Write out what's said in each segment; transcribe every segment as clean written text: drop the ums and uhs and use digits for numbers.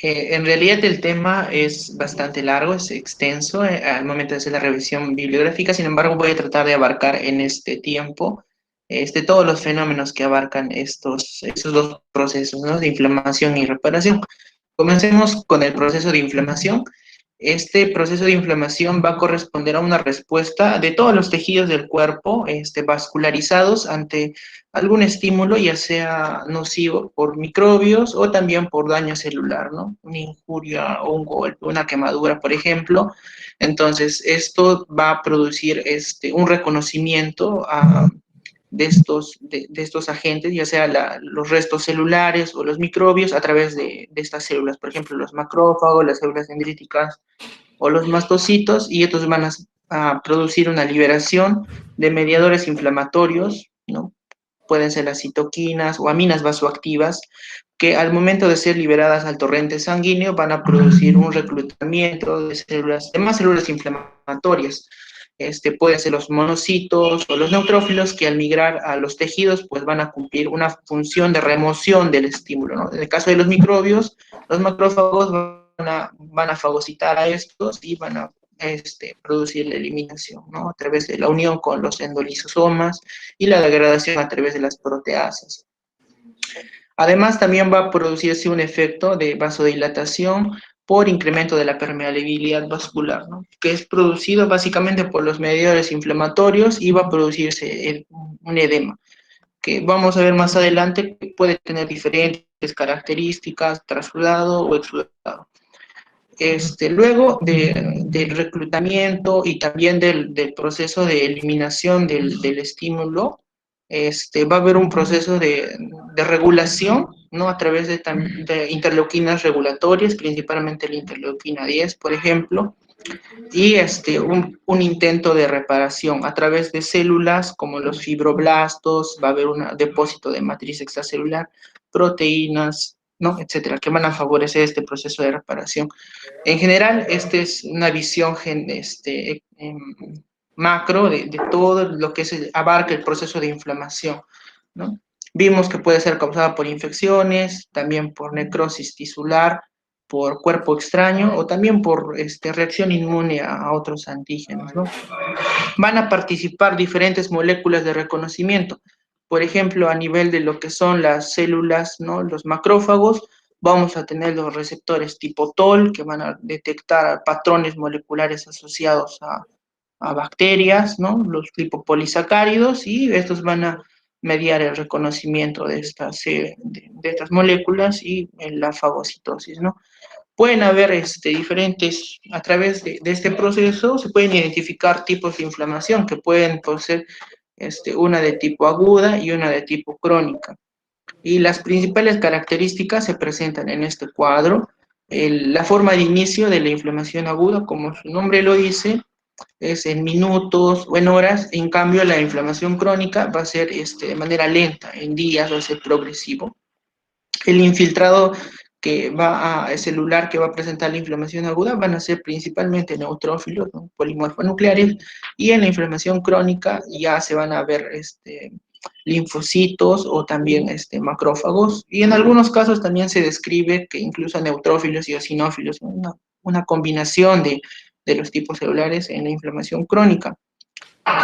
En realidad el tema es bastante largo, es extenso al momento de hacer la revisión bibliográfica. Sin embargo, voy a tratar de abarcar en este tiempo todos los fenómenos que abarcan estos dos procesos, ¿no? De inflamación y reparación. Comencemos con el proceso de inflamación. Este proceso de inflamación va a corresponder a una respuesta de todos los tejidos del cuerpo, vascularizados ante algún estímulo, ya sea nocivo por microbios o también por daño celular, ¿no? Una injuria o un golpe, una quemadura, por ejemplo. Entonces, esto va a producir un reconocimiento de estos agentes, ya sea los restos celulares o los microbios, a través de estas células, por ejemplo, los macrófagos, las células dendríticas o los mastocitos, y estos van a producir una liberación de mediadores inflamatorios, ¿no? Pueden ser las citoquinas o aminas vasoactivas, que al momento de ser liberadas al torrente sanguíneo van a producir un reclutamiento de células, de más células inflamatorias. Pueden ser los monocitos o los neutrófilos, que al migrar a los tejidos pues van a cumplir una función de remoción del estímulo, ¿no? En el caso de los microbios, los macrófagos van a fagocitar a estos y van a producir la eliminación, ¿no? A través de la unión con los endolisosomas y la degradación a través de las proteasas. Además, también va a producirse un efecto de vasodilatación por incremento de la permeabilidad vascular, ¿no? Que es producido básicamente por los mediadores inflamatorios, y va a producirse un edema, que vamos a ver más adelante que puede tener diferentes características, trasudado o exudado. Luego del reclutamiento y también del proceso de eliminación del estímulo, va a haber un proceso de regulación, ¿no? A través de interleuquinas regulatorias, principalmente la interleuquina 10, por ejemplo, y un intento de reparación a través de células como los fibroblastos. Va a haber un depósito de matriz extracelular, proteínas, ¿no? Etcétera, que van a favorecer este proceso de reparación. En general, esta es una visión macro de todo lo que abarca el proceso de inflamación, ¿no? Vimos que puede ser causada por infecciones, también por necrosis tisular, por cuerpo extraño o también por reacción inmune a otros antígenos, ¿no? Van a participar diferentes moléculas de reconocimiento. Por ejemplo, a nivel de lo que son las células, ¿no? Los macrófagos, vamos a tener los receptores tipo TOL, que van a detectar patrones moleculares asociados a bacterias, ¿no? Los lipopolisacáridos, y estos van a mediar el reconocimiento de estas moléculas y en la fagocitosis, ¿no? Pueden haber diferentes, a través de este proceso se pueden identificar tipos de inflamación, que pueden ser una de tipo aguda y una de tipo crónica. Y las principales características se presentan en este cuadro. La forma de inicio de la inflamación aguda, como su nombre lo dice, es en minutos o en horas. En cambio, la inflamación crónica va a ser de manera lenta, en días, va a ser progresivo. El infiltrado celular que va a presentar la inflamación aguda van a ser principalmente neutrófilos, ¿no? Polimorfonucleares, y en la inflamación crónica ya se van a ver linfocitos o también macrófagos, y en algunos casos también se describe que incluso neutrófilos y eosinófilos, una combinación de los tipos celulares en la inflamación crónica.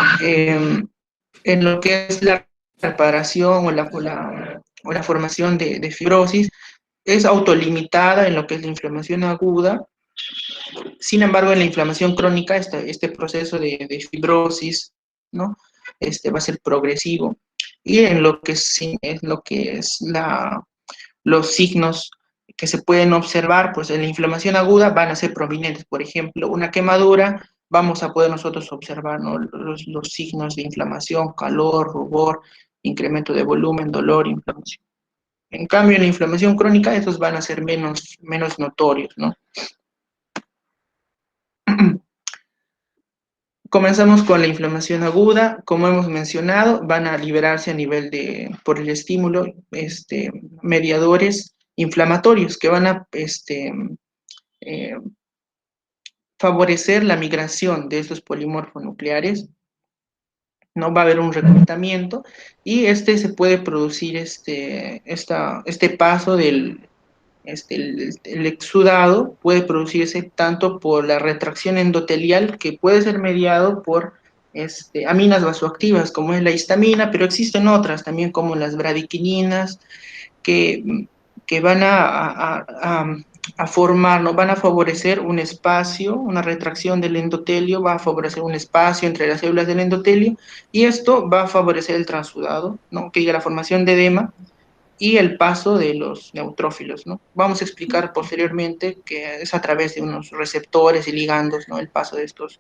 En lo que es la reparación o la formación de fibrosis, es autolimitada en lo que es la inflamación aguda. Sin embargo, en la inflamación crónica, este proceso de fibrosis, ¿no? Va a ser progresivo. Y los signos que se pueden observar, pues en la inflamación aguda van a ser prominentes. Por ejemplo, una quemadura, vamos a poder nosotros observar, ¿no? Los signos de inflamación: calor, rubor, incremento de volumen, dolor, inflamación. En cambio, en la inflamación crónica, esos van a ser menos notorios, ¿no? Comenzamos con la inflamación aguda. Como hemos mencionado, van a liberarse por el estímulo, mediadores inflamatorios que van a eh, favorecer la migración de estos polimorfonucleares. No va a haber un reclutamiento, y se puede producir este paso el exudado puede producirse tanto por la retracción endotelial, que puede ser mediado por aminas vasoactivas, como es la histamina, pero existen otras también, como las bradykininas, que, que van a formar, ¿no? Van a favorecer un espacio, una retracción del endotelio, va a favorecer un espacio entre las células del endotelio, y esto va a favorecer el transudado, ¿no? Que diga la formación de edema y el paso de los neutrófilos, ¿no? Vamos a explicar posteriormente que es a través de unos receptores y ligandos, ¿no? El paso de estas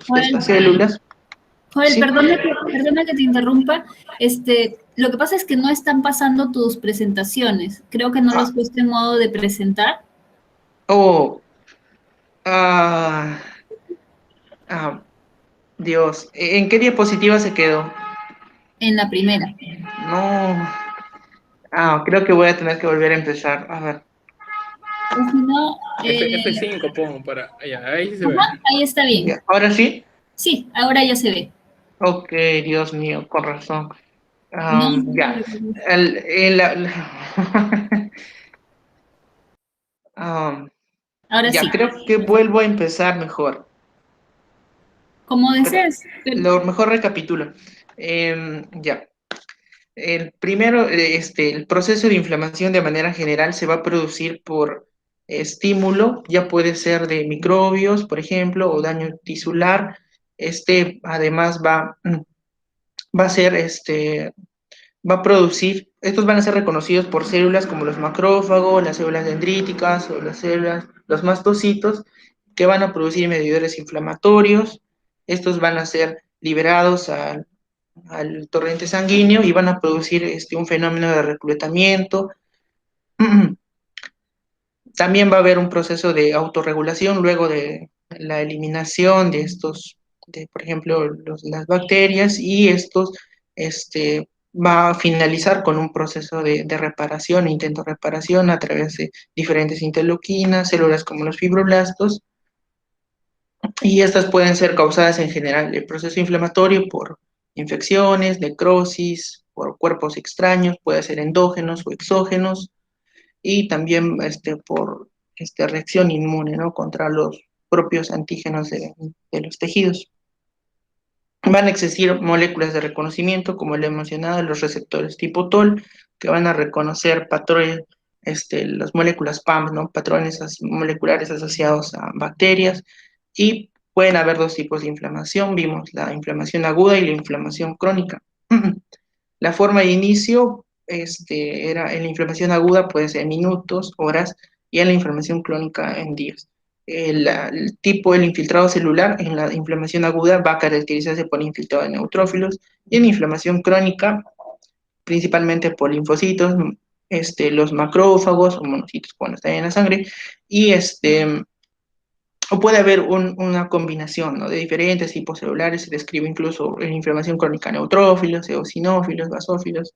Joel, células. Joel, ¿Sí? perdona que te interrumpa. Lo que pasa es que no están pasando tus presentaciones. Creo que no los Ah, puse en modo de presentar oh, ah, ah, Dios, ¿en qué diapositiva se quedó? en la primera. No, creo que voy a tener que volver a empezar. A ver, O si no, F5 pongo para. Ya, ahí sí se ve. ajá, ahí está bien. ya, ahora sí. Sí, ahora ya se ve. Ok, Dios mío, con razón. No, Ya, um, ahora ya, sí. creo que vuelvo a empezar mejor. Como Pero desees. lo mejor recapitulo. Ya. El primero, el proceso de inflamación de manera general se va a producir por estímulo, ya puede ser de microbios, por ejemplo, o daño tisular. Además va a ser, va a producir, estos van a ser reconocidos por células como los macrófagos, las células dendríticas o las células, los mastocitos, que van a producir mediadores inflamatorios. Estos van a ser liberados al torrente sanguíneo y van a producir un fenómeno de reclutamiento. También va a haber un proceso de autorregulación luego de la eliminación de por ejemplo, las bacterias, y va a finalizar con un proceso de reparación, intento de reparación a través de diferentes interleuquinas, células como los fibroblastos, y estas pueden ser causadas en general el proceso inflamatorio por infecciones, necrosis, por cuerpos extraños, puede ser endógenos o exógenos, y también por reacción inmune, ¿no? Contra los propios antígenos de los tejidos. Van a existir moléculas de reconocimiento, como le he mencionado, los receptores tipo TOL, que van a reconocer patrones, las moléculas PAM, ¿no? Patrones moleculares asociados a bacterias, y pueden haber dos tipos de inflamación. Vimos la inflamación aguda y la inflamación crónica. La forma de inicio era en la inflamación aguda, puede ser en minutos, horas, y en la inflamación crónica en días. El tipo, el infiltrado celular en la inflamación aguda va a caracterizarse por infiltrado de neutrófilos, y en inflamación crónica, principalmente por linfocitos, los macrófagos o monocitos cuando están en la sangre, y o puede haber una combinación, ¿no? De diferentes tipos celulares. Se describe incluso en inflamación crónica neutrófilos, eosinófilos, basófilos.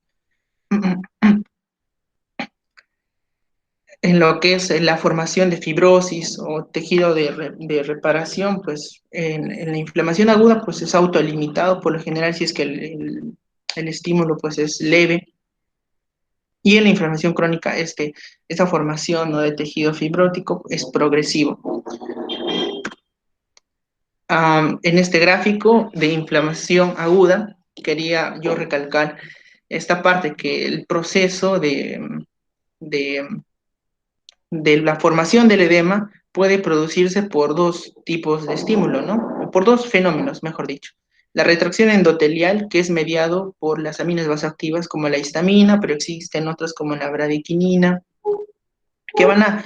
En lo que es la formación de fibrosis o tejido de reparación, pues en la inflamación aguda pues es autolimitado por lo general, si es que el estímulo pues es leve, y en la inflamación crónica esta formación, ¿no?, de tejido fibrótico es progresivo. En este gráfico de inflamación aguda quería yo recalcar esta parte, que el proceso de de la formación del edema puede producirse por dos tipos de estímulo, ¿no? O por dos fenómenos, mejor dicho. La retracción endotelial, que es mediado por las aminas vasoactivas como la histamina, pero existen otras como la bradykinin, que van a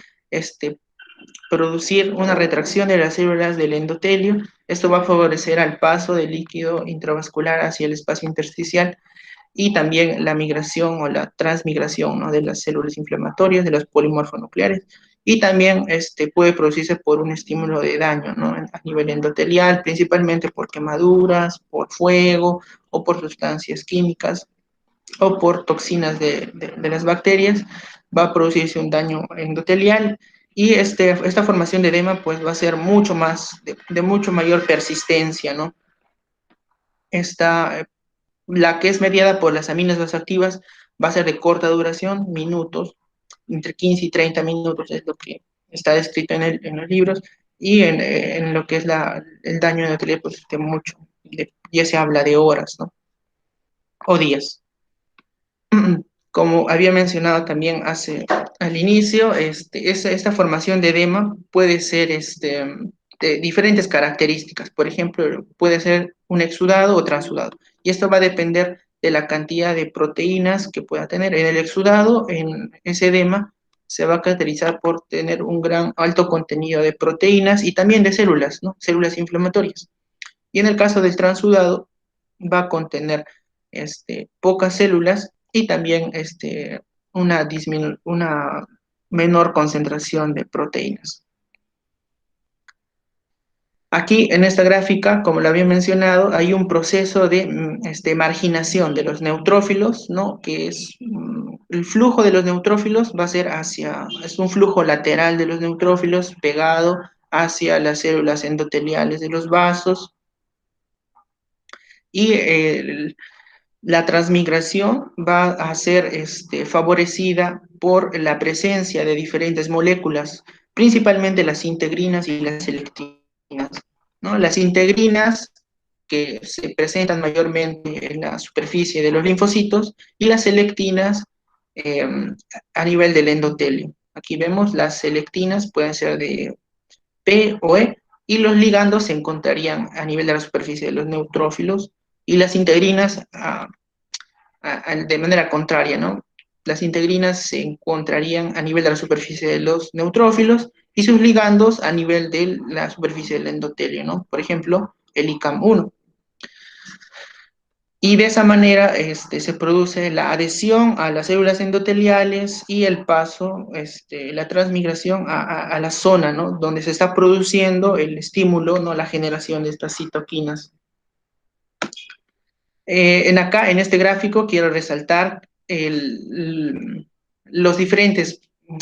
producir una retracción de las células del endotelio. Esto va a favorecer al paso del líquido intravascular hacia el espacio intersticial, y también la migración o la transmigración, ¿no?, de las células inflamatorias, de los polimorfonucleares, y también puede producirse por un estímulo de daño, ¿no?, a nivel endotelial, principalmente por quemaduras, por fuego, o por sustancias químicas, o por toxinas de las bacterias. Va a producirse un daño endotelial, y esta formación de edema pues va a ser mucho más, de mucho mayor persistencia, ¿no? Esta La que es mediada por las aminas vasoactivas va a ser de corta duración, minutos, entre 15 y 30 minutos es lo que está descrito en los libros, y en lo que es el daño endotélico, pues de mucho, ya se habla de horas, ¿no? O días. Como había mencionado también al inicio, esta formación de edema puede ser de diferentes características. Por ejemplo, puede ser un exudado o transudado. Y esto va a depender de la cantidad de proteínas que pueda tener. En el exudado, en ese edema, se va a caracterizar por tener un gran alto contenido de proteínas y también de células, ¿no? Células inflamatorias. Y en el caso del transudado, va a contener pocas células y también una menor concentración de proteínas. Aquí en esta gráfica, como lo había mencionado, hay un proceso de marginación de los neutrófilos, ¿no? Que es el flujo de los neutrófilos va a ser es un flujo lateral de los neutrófilos pegado hacia las células endoteliales de los vasos, y la transmigración va a ser favorecida por la presencia de diferentes moléculas, principalmente las integrinas y las selectinas, ¿no? Las integrinas, que se presentan mayormente en la superficie de los linfocitos, y las selectinas eh, a nivel del endotelio. Aquí vemos las selectinas, pueden ser de P o E, y los ligandos se encontrarían a nivel de la superficie de los neutrófilos, y las integrinas de manera contraria, ¿no? Las integrinas se encontrarían a nivel de la superficie de los neutrófilos y sus ligandos a nivel de la superficie del endotelio, ¿no? Por ejemplo, el ICAM1. Y de esa manera se produce la adhesión a las células endoteliales y el paso, la transmigración a la zona, ¿no? Donde se está produciendo el estímulo, ¿no? La generación de estas citoquinas. En este gráfico quiero resaltar los diferentes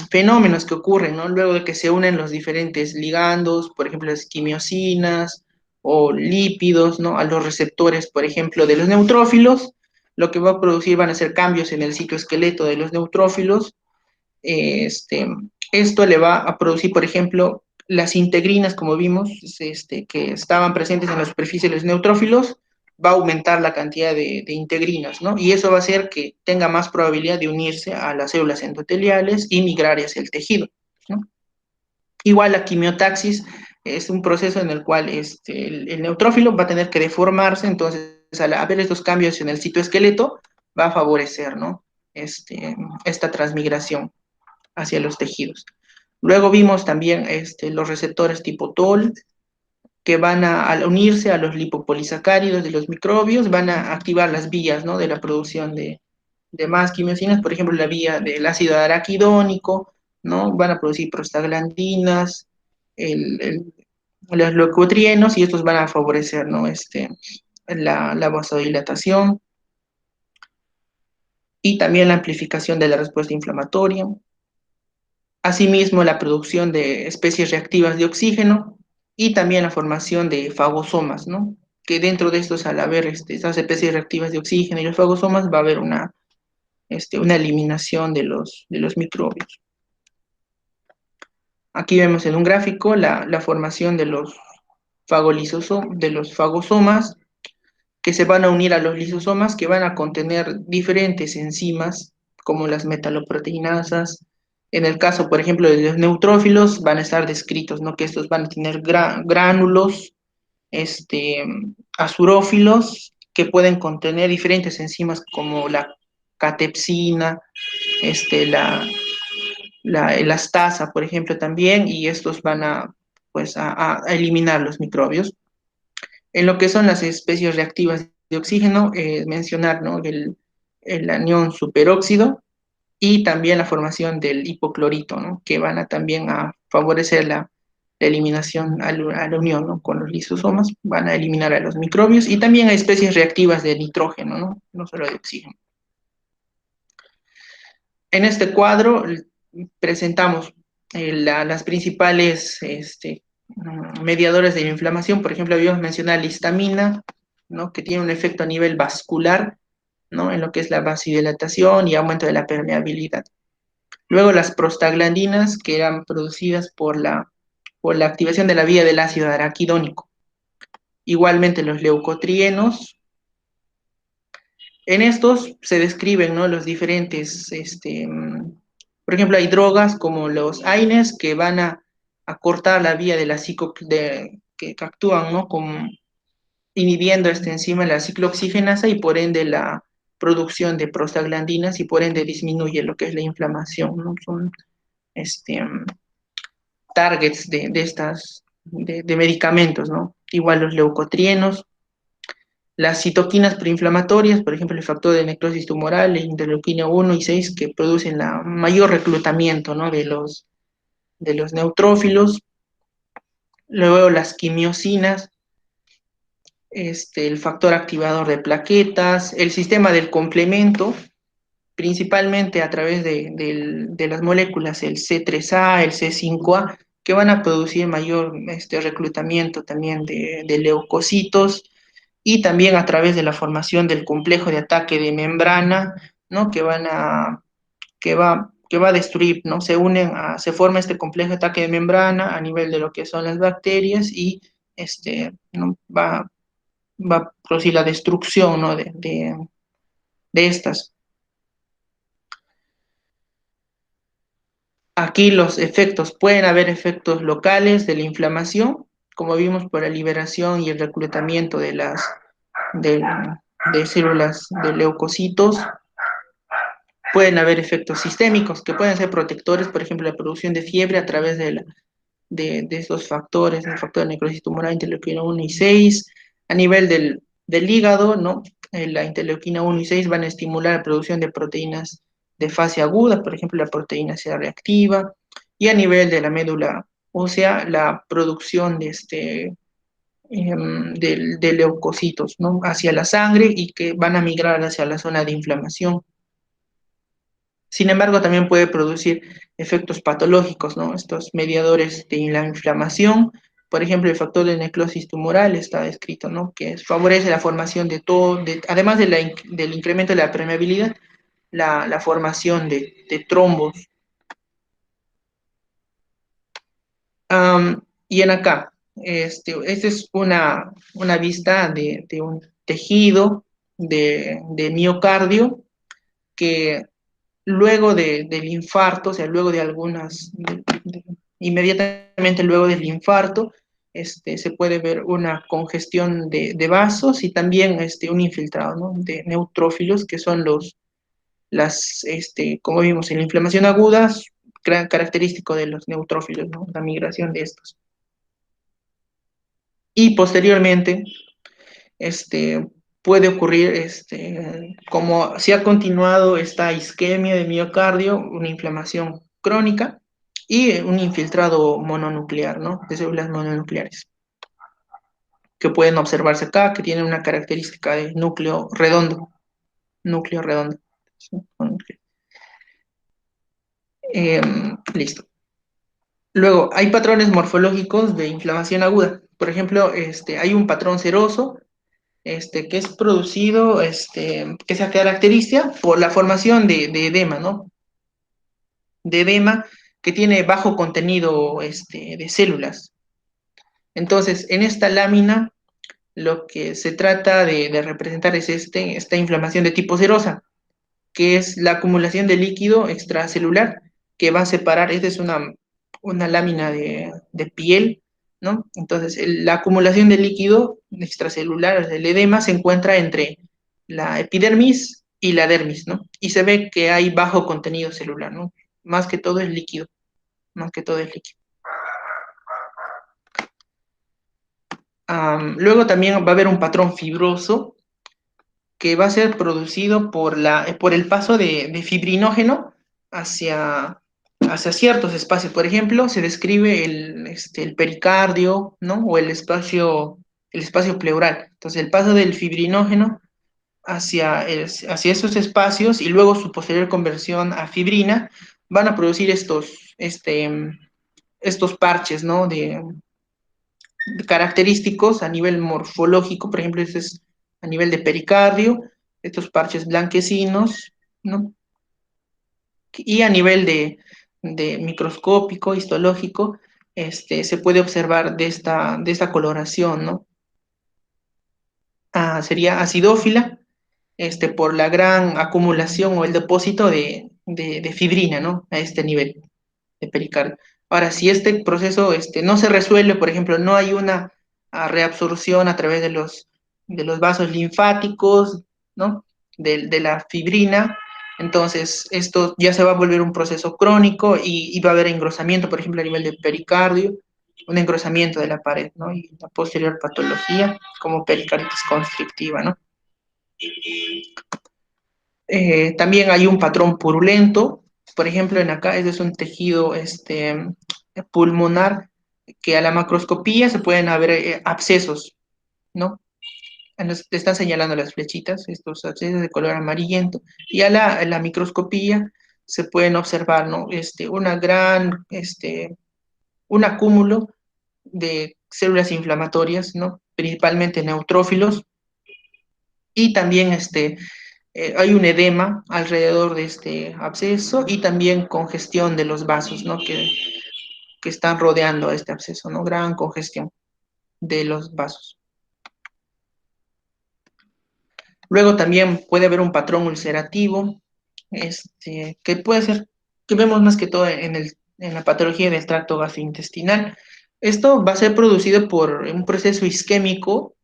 fenómenos que ocurren, ¿no? Luego de que se unen los diferentes ligandos, por ejemplo, las quimiosinas o lípidos, ¿no? A los receptores, por ejemplo, de los neutrófilos, lo que va a producir van a ser cambios en el citoesqueleto de los neutrófilos. Esto le va a producir, por ejemplo, las integrinas, como vimos, que estaban presentes en la superficie de los neutrófilos, va a aumentar la cantidad de integrinas, ¿no? Y eso va a hacer que tenga más probabilidad de unirse a las células endoteliales y migrar hacia el tejido, ¿no? Igual la quimiotaxis es un proceso en el cual el neutrófilo va a tener que deformarse, entonces al haber estos cambios en el citoesqueleto, va a favorecer, ¿no? Esta transmigración hacia los tejidos. Luego vimos también los receptores tipo TOL, que van al unirse a los lipopolisacáridos de los microbios, van a activar las vías, ¿no? De la producción de más quimiosinas, por ejemplo, la vía del ácido araquidónico, ¿no? Van a producir prostaglandinas, los leucotrienos, y estos van a favorecer, ¿no? La vasodilatación y también la amplificación de la respuesta inflamatoria. Asimismo, la producción de especies reactivas de oxígeno y también la formación de fagosomas, ¿no? Que dentro de estos, al haber estas especies reactivas de oxígeno y los fagosomas, va a haber una eliminación de los microbios. Aquí vemos en un gráfico la formación de los fagosomas, que se van a unir a los lisosomas, que van a contener diferentes enzimas, como las metaloproteinasas. En el caso, por ejemplo, de los neutrófilos, van a estar descritos, ¿no? Que estos van a tener gránulos, azurófilos, que pueden contener diferentes enzimas como la catepsina, la elastasa, por ejemplo, también, y estos van a eliminar los microbios. En lo que son las especies reactivas de oxígeno, mencionar, ¿no? el anión superóxido y también la formación del hipoclorito, ¿no? Que van también a favorecer la eliminación a la unión, ¿no? Con los lisosomas, van a eliminar a los microbios, y también hay especies reactivas de nitrógeno, ¿no? No solo de oxígeno. En este cuadro presentamos las principales mediadores de la inflamación. Por ejemplo, habíamos mencionado la histamina, ¿no? Que tiene un efecto a nivel vascular, ¿no? En lo que es la vasodilatación y aumento de la permeabilidad. Luego las prostaglandinas, que eran producidas por la activación de la vía del ácido araquidónico. Igualmente los leucotrienos. En estos se describen, ¿no?, los diferentes, por ejemplo, hay drogas como los AINES que van a cortar la vía de la que actúan, ¿no?, como inhibiendo esta enzima, la ciclooxigenasa, y por ende la producción de prostaglandinas, y por ende disminuye lo que es la inflamación, ¿no? Son este, targets de medicamentos, ¿no? Igual los leucotrienos, las citoquinas proinflamatorias, por ejemplo, el factor de necrosis tumoral, la interleuquina 1 y 6, que producen la mayor reclutamiento, ¿no?, de los neutrófilos. Luego las quimiosinas, el factor activador de plaquetas, el sistema del complemento, principalmente a través de las moléculas, el C3A, el C5A, que van a producir mayor reclutamiento también de leucocitos, y también a través de la formación del complejo de ataque de membrana, ¿no?, que va a destruir, ¿no? Se forma este complejo de ataque de membrana a nivel de lo que son las bacterias, y ¿no?, va a producir la destrucción, ¿no?, de estas. Aquí los efectos, pueden haber efectos locales de la inflamación, como vimos, por la liberación y el reclutamiento de, de células de leucocitos. Pueden haber efectos sistémicos que pueden ser protectores, por ejemplo, la producción de fiebre a través de estos factores, el factor de necrosis tumoral, interleuquina 1 y 6. A nivel del hígado, ¿no?, la interleuquina 1 y 6 van a estimular la producción de proteínas de fase aguda, por ejemplo, la proteína C reactiva. Y a nivel de la médula ósea, la producción de leucocitos, ¿no?, hacia la sangre, y que van a migrar hacia la zona de inflamación. Sin embargo, también puede producir efectos patológicos, ¿no?, estos mediadores de la inflamación. Por ejemplo, el factor de necrosis tumoral está descrito, ¿no?, que favorece la formación de todo, además del incremento de la permeabilidad, la formación de trombos. Y en acá, esta es una vista de un tejido de miocardio, que luego del infarto, o sea, luego de inmediatamente luego del infarto, se puede ver una congestión de vasos, y también un infiltrado, ¿no?, de neutrófilos, que son como vimos en la inflamación aguda, característico de los neutrófilos, ¿no?, la migración de estos. Y posteriormente, puede ocurrir, como si ha continuado esta isquemia de miocardio, una inflamación crónica y un infiltrado mononuclear, ¿no?, de células mononucleares, que pueden observarse acá, que tienen una característica de núcleo redondo. ¿Sí? Listo. Luego, hay patrones morfológicos de inflamación aguda. Por ejemplo, hay un patrón seroso, que es producido, que se caracteriza por la formación de edema, ¿no? De edema que tiene bajo contenido de células. Entonces, en esta lámina, lo que se trata de representar es esta inflamación de tipo serosa, que es la acumulación de líquido extracelular que va a separar. Esta es una lámina de piel, ¿no? Entonces, la acumulación de líquido extracelular, el edema, se encuentra entre la epidermis y la dermis, ¿no? Y se ve que hay bajo contenido celular, ¿no? Más que todo es líquido, más que todo es líquido. Luego también va a haber un patrón fibroso, que va a ser producido por el paso de fibrinógeno hacia ciertos espacios. Por ejemplo, se describe el pericardio, ¿no?, o el espacio pleural. Entonces, el paso del fibrinógeno hacia esos espacios, y luego su posterior conversión a fibrina, van a producir estos parches, ¿no?, característicos a nivel morfológico. Por ejemplo, este es a nivel de pericardio, estos parches blanquecinos, ¿no? Y a nivel de microscópico, histológico, se puede observar de esta coloración, ¿no? Sería acidófila, por la gran acumulación o el depósito de fibrina, ¿no? A este nivel de pericardio. Ahora, si este proceso no se resuelve, por ejemplo, no hay una reabsorción a través de los vasos linfáticos, ¿no? De la fibrina, entonces esto ya se va a volver un proceso crónico y va a haber engrosamiento, por ejemplo, a nivel de pericardio, un engrosamiento de la pared, ¿no? Y la posterior patología como pericarditis constrictiva, ¿no? También hay un patrón purulento, por ejemplo, en acá, ese es un tejido pulmonar que a la macroscopía se pueden ver abscesos, ¿no? Te están señalando las flechitas, estos abscesos de color amarillento, y a la microscopía se pueden observar, ¿no? Un acúmulo de células inflamatorias, ¿no? Principalmente neutrófilos, y también hay un edema alrededor de este absceso y también congestión de los vasos, ¿no? Que están rodeando a este absceso, ¿no? Gran congestión de los vasos. Luego también puede haber un patrón ulcerativo, que puede ser, que vemos más que todo en la patología del tracto gastrointestinal. Esto va a ser producido por un proceso isquémico,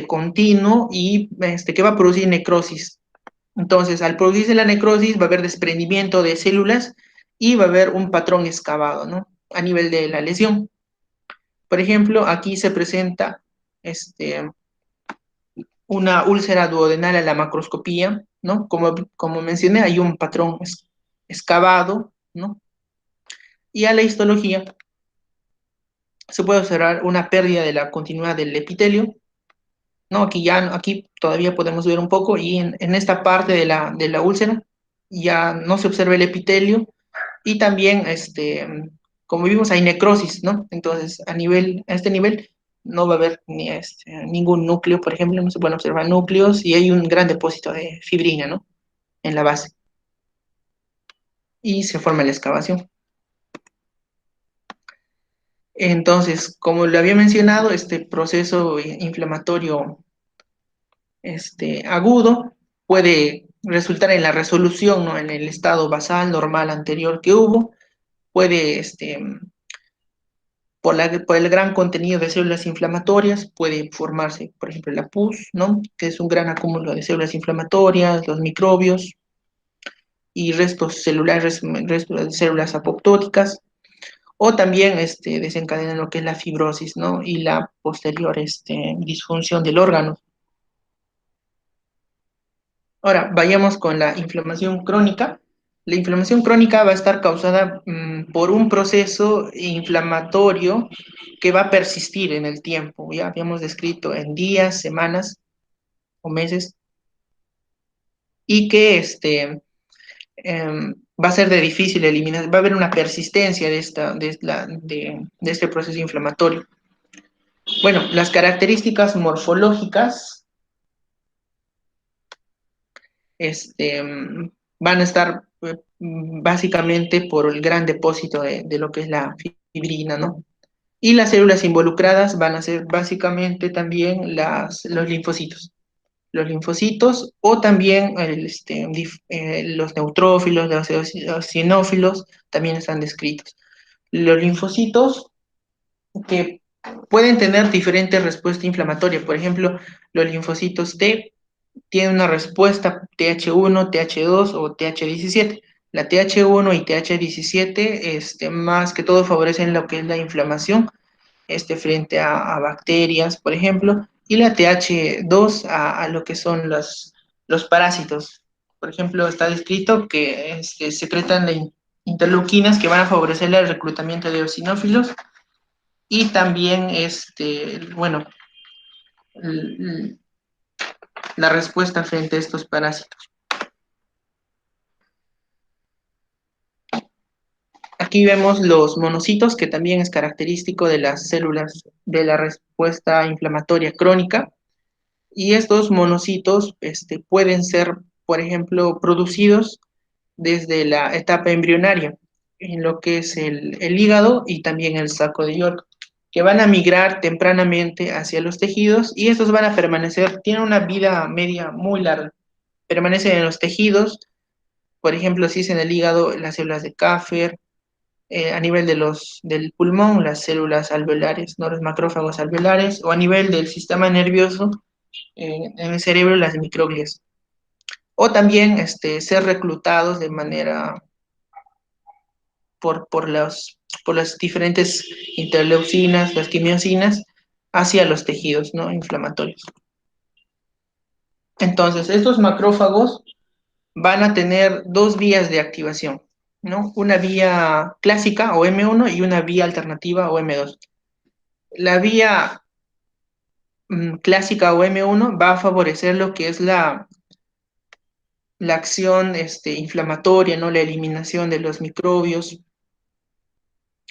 continuo y que va a producir necrosis. Entonces, al producirse la necrosis, va a haber desprendimiento de células y va a haber un patrón excavado, ¿no? A nivel de la lesión. Por ejemplo, aquí se presenta una úlcera duodenal a la macroscopía, ¿no? Como mencioné, hay un patrón excavado, ¿no? Y a la histología se puede observar una pérdida de la continuidad del epitelio, ¿no? Aquí todavía podemos ver un poco, y en esta parte de la úlcera ya no se observa el epitelio, y también, como vimos, hay necrosis, ¿no? Entonces, a este nivel no va a haber ningún núcleo, por ejemplo, no se pueden observar núcleos, y hay un gran depósito de fibrina, ¿no? En la base. Y se forma la excavación. Entonces, como lo había mencionado, este proceso inflamatorio agudo puede resultar en la resolución, ¿no? En el estado basal normal anterior que hubo, puede, por el gran contenido de células inflamatorias, puede formarse, por ejemplo, la pus, ¿no? Que es un gran acúmulo de células inflamatorias, los microbios y restos celulares, restos de células apoptóticas, o también desencadenan lo que es la fibrosis, ¿no? Y la posterior disfunción del órgano. Ahora, vayamos con la inflamación crónica. La inflamación crónica va a estar causada por un proceso inflamatorio que va a persistir en el tiempo. Ya habíamos descrito en días, semanas o meses, y que va a ser de difícil eliminar, va a haber una persistencia de este proceso inflamatorio. Bueno, las características morfológicas van a estar básicamente por el gran depósito de lo que es la fibrina, ¿no? Y las células involucradas van a ser básicamente también los linfocitos. Los linfocitos, o también los neutrófilos, los eosinófilos, también están descritos. Los linfocitos que pueden tener diferentes respuestas inflamatorias. Por ejemplo, los linfocitos T tienen una respuesta TH1, TH2 o TH17. La TH1 y TH17 más que todo favorecen lo que es la inflamación frente a bacterias, por ejemplo, y la TH2 a lo que son los parásitos. Por ejemplo, está descrito que secretan interleuquinas que van a favorecer el reclutamiento de eosinófilos, y también, bueno, la respuesta frente a estos parásitos. Aquí vemos los monocitos, que también es característico de las células de la respuesta inflamatoria crónica. Y estos monocitos pueden ser, por ejemplo, producidos desde la etapa embrionaria. en lo que es el hígado y también el saco de York, que van a migrar tempranamente hacia los tejidos y estos van a permanecer, tienen una vida media muy larga, permanecen en los tejidos, por ejemplo, si es en el hígado, las células de Kaffer, a nivel del pulmón, las células alveolares, ¿no? Los macrófagos alveolares, o a nivel del sistema nervioso, en el cerebro, las microglias. O también ser reclutados de manera por las diferentes interleucinas, las quimiosinas, hacia los tejidos, ¿no? Inflamatorios. Entonces, estos macrófagos van a tener dos vías de activación, ¿no? Una vía clásica o M1 y una vía alternativa o M2. La vía clásica o M1 va a favorecer lo que es la acción inflamatoria, ¿no? La eliminación de los microbios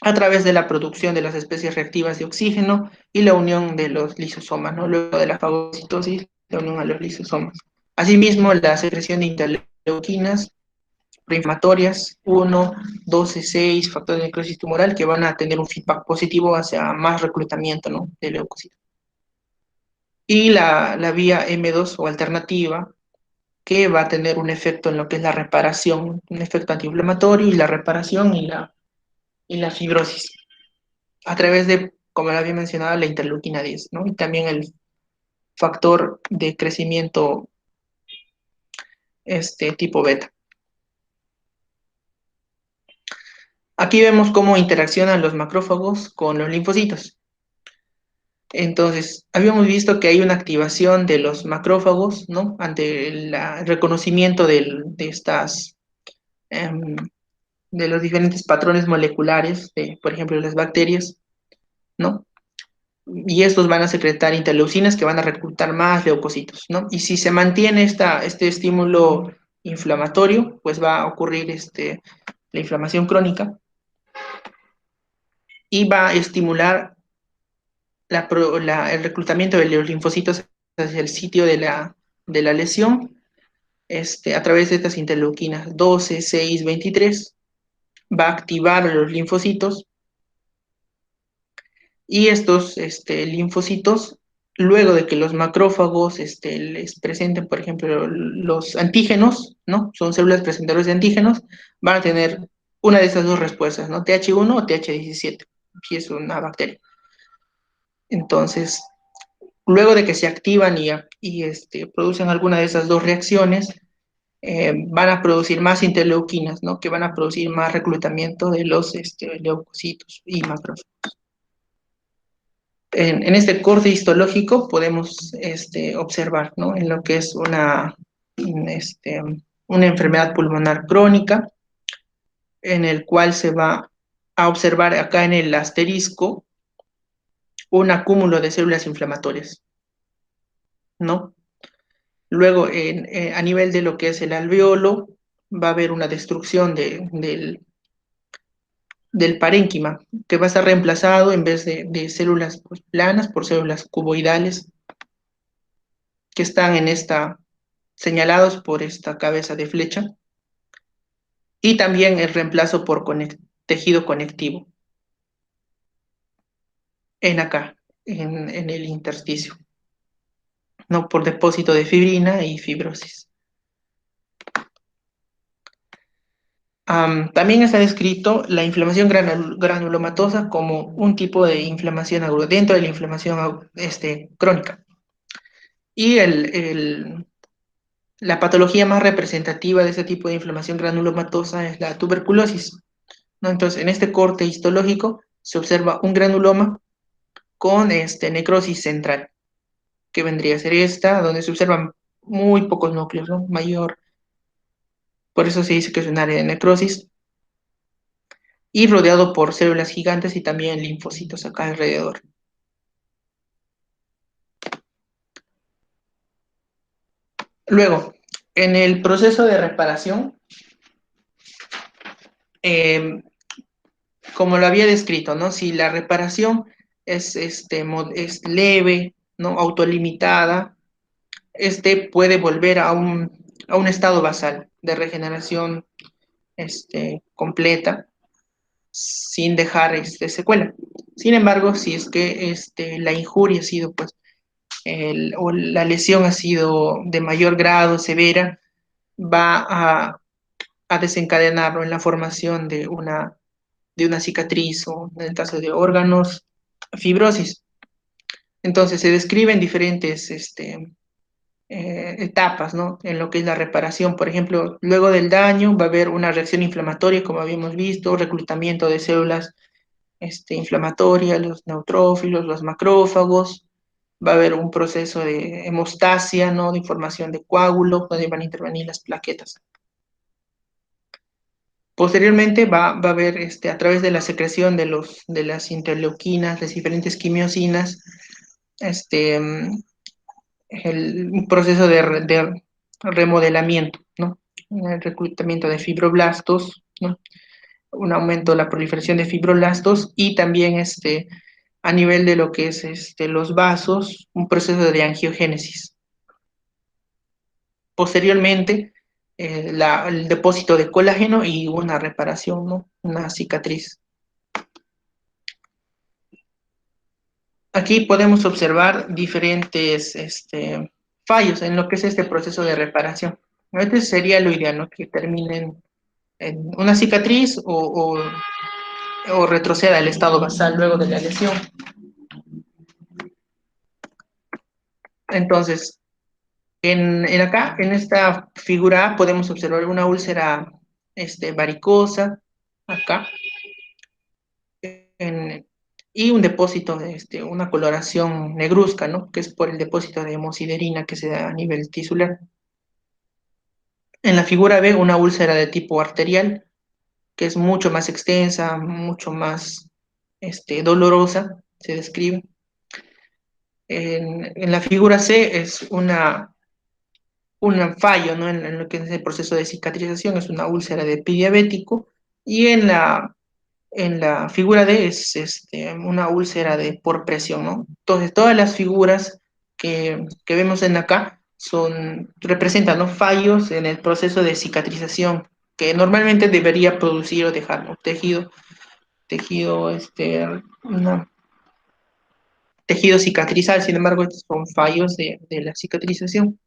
a través de la producción de las especies reactivas de oxígeno y la unión de los lisosomas, ¿no? Luego de la fagocitosis, la unión a los lisosomas. Asimismo, la secreción de interleuquinas proinflamatorias, 1, 12, 6, factores de necrosis tumoral, que van a tener un feedback positivo hacia más reclutamiento, ¿no? De leucocitos. Y la vía M2 o alternativa, que va a tener un efecto en lo que es la reparación, un efecto antiinflamatorio y la reparación y la fibrosis, a través de, como lo había mencionado, la interleuquina 10, ¿no? Y también el factor de crecimiento tipo beta. Aquí vemos cómo interaccionan los macrófagos con los linfocitos. Entonces, habíamos visto que hay una activación de los macrófagos, ¿no? Ante el reconocimiento de estas, em, de los diferentes patrones moleculares, por ejemplo, las bacterias, ¿no? Y estos van a secretar interleucinas que van a reclutar más leucocitos, ¿no? Y si se mantiene este estímulo inflamatorio, pues va a ocurrir la inflamación crónica y va a estimular el reclutamiento de los linfocitos hacia el sitio de la lesión a través de estas interleuquinas 12, 6, 23, va a activar los linfocitos y estos linfocitos, luego de que los macrófagos les presenten, por ejemplo, los antígenos, ¿no? Son células presentadoras de antígenos, van a tener una de esas dos respuestas, ¿no? TH1 o TH17, si es una bacteria. Entonces, luego de que se activan y producen alguna de esas dos reacciones, van a producir más interleuquinas, ¿no? Que van a producir más reclutamiento de los leucocitos y macrófagos. En este corte histológico podemos observar, ¿no? En lo que es una enfermedad pulmonar crónica, en el cual se va a observar acá en el asterisco un acúmulo de células inflamatorias, ¿no? Luego, a nivel de lo que es el alveolo, va a haber una destrucción del parénquima, que va a estar reemplazado en vez de células pues, planas por células cuboidales, que están señalados por esta cabeza de flecha, y también el reemplazo por tejido conectivo, en el intersticio, ¿no? Por depósito de fibrina y fibrosis. También está descrito la inflamación granulomatosa como un tipo de inflamación aguda, dentro de la inflamación crónica. Y la patología más representativa de este tipo de inflamación granulomatosa es la tuberculosis, ¿no? Entonces, en este corte histológico se observa un granuloma con necrosis central, que vendría a ser esta, donde se observan muy pocos núcleos, ¿no? Por eso se dice que es un área de necrosis, y rodeado por células gigantes y también linfocitos acá alrededor. Luego, en el proceso de reparación, como lo había descrito, ¿no? Si la reparación es leve, ¿no? Autolimitada, puede volver a un estado basal de regeneración completa, sin dejar secuela. Sin embargo, si es que la injuria ha sido, pues, o la lesión ha sido de mayor grado, severa, va a desencadenarlo en la formación de una cicatriz o, en el caso de órganos, fibrosis. Entonces, se describen diferentes etapas, ¿no? En lo que es la reparación. Por ejemplo, luego del daño va a haber una reacción inflamatoria, como habíamos visto, reclutamiento de células inflamatorias, los neutrófilos, los macrófagos. Va a haber un proceso de hemostasia, ¿no? De formación de coágulos, donde van a intervenir las plaquetas. Posteriormente va a haber, a través de la secreción de las interleuquinas, las diferentes quimiosinas, un proceso de remodelamiento, ¿no? El reclutamiento de fibroblastos, ¿no? Un aumento de la proliferación de fibroblastos y también a nivel de lo que es los vasos, un proceso de angiogénesis. Posteriormente, el depósito de colágeno y una reparación, ¿no? Una cicatriz. Aquí podemos observar diferentes fallos en lo que es este proceso de reparación. Este sería lo ideal, ¿no? Que terminen en una cicatriz o retroceda al estado basal luego de la lesión. Entonces, acá, en esta figura, podemos observar una úlcera varicosa, acá, y un depósito una coloración negruzca, ¿no? Que es por el depósito de hemosiderina que se da a nivel tisular. En la figura B, una úlcera de tipo arterial, que es mucho más extensa, mucho más dolorosa, se describe. En la figura C es un fallo, ¿no? En lo que es el proceso de cicatrización, es una úlcera de pie diabético, y en la figura D es una úlcera por presión, ¿no? Entonces, todas las figuras que vemos en acá representan, ¿no? Fallos en el proceso de cicatrización, que normalmente debería producir o dejar, ¿no? Tejido, tejido cicatrizal. Sin embargo, estos son fallos de la cicatrización.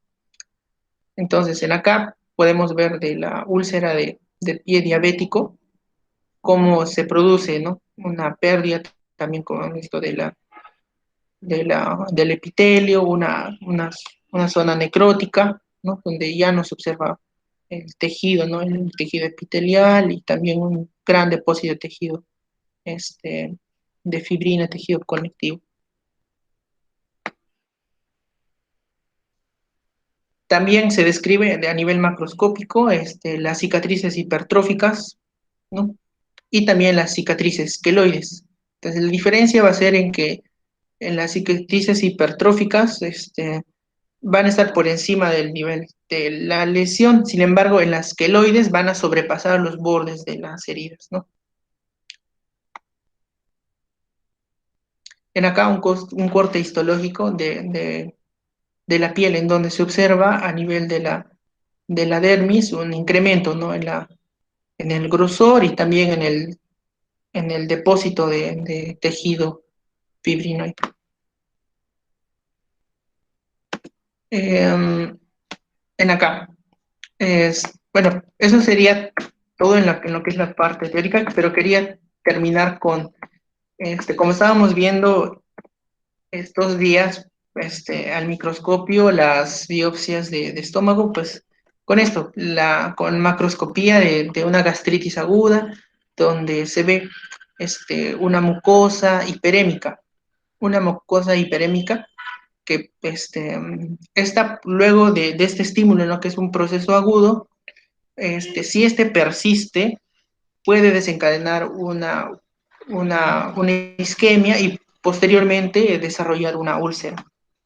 Entonces, en acá podemos ver de la úlcera de pie diabético cómo se produce, ¿no? Una pérdida también con esto del epitelio, una zona necrótica, ¿no? Donde ya no se observa el tejido, ¿no? El tejido epitelial y también un gran depósito de tejido de fibrina, tejido conectivo. También se describe a nivel macroscópico las cicatrices hipertróficas, ¿no? Y también las cicatrices queloides. Entonces, la diferencia va a ser en que en las cicatrices hipertróficas van a estar por encima del nivel de la lesión, sin embargo, en las queloides van a sobrepasar los bordes de las heridas, ¿no? En acá un corte histológico de la piel, en donde se observa a nivel de la dermis un incremento, ¿no? En el grosor y también en el depósito de tejido fibrinoide. En acá. Bueno, eso sería todo en lo que es la parte teórica, pero quería terminar con, como estábamos viendo estos días, al microscopio, las biopsias de estómago, pues con esto, con macroscopía de una gastritis aguda, donde se ve una mucosa hiperémica que esta, luego de este estímulo, ¿no? Que es un proceso agudo, si persiste, puede desencadenar una isquemia y posteriormente desarrollar una úlcera,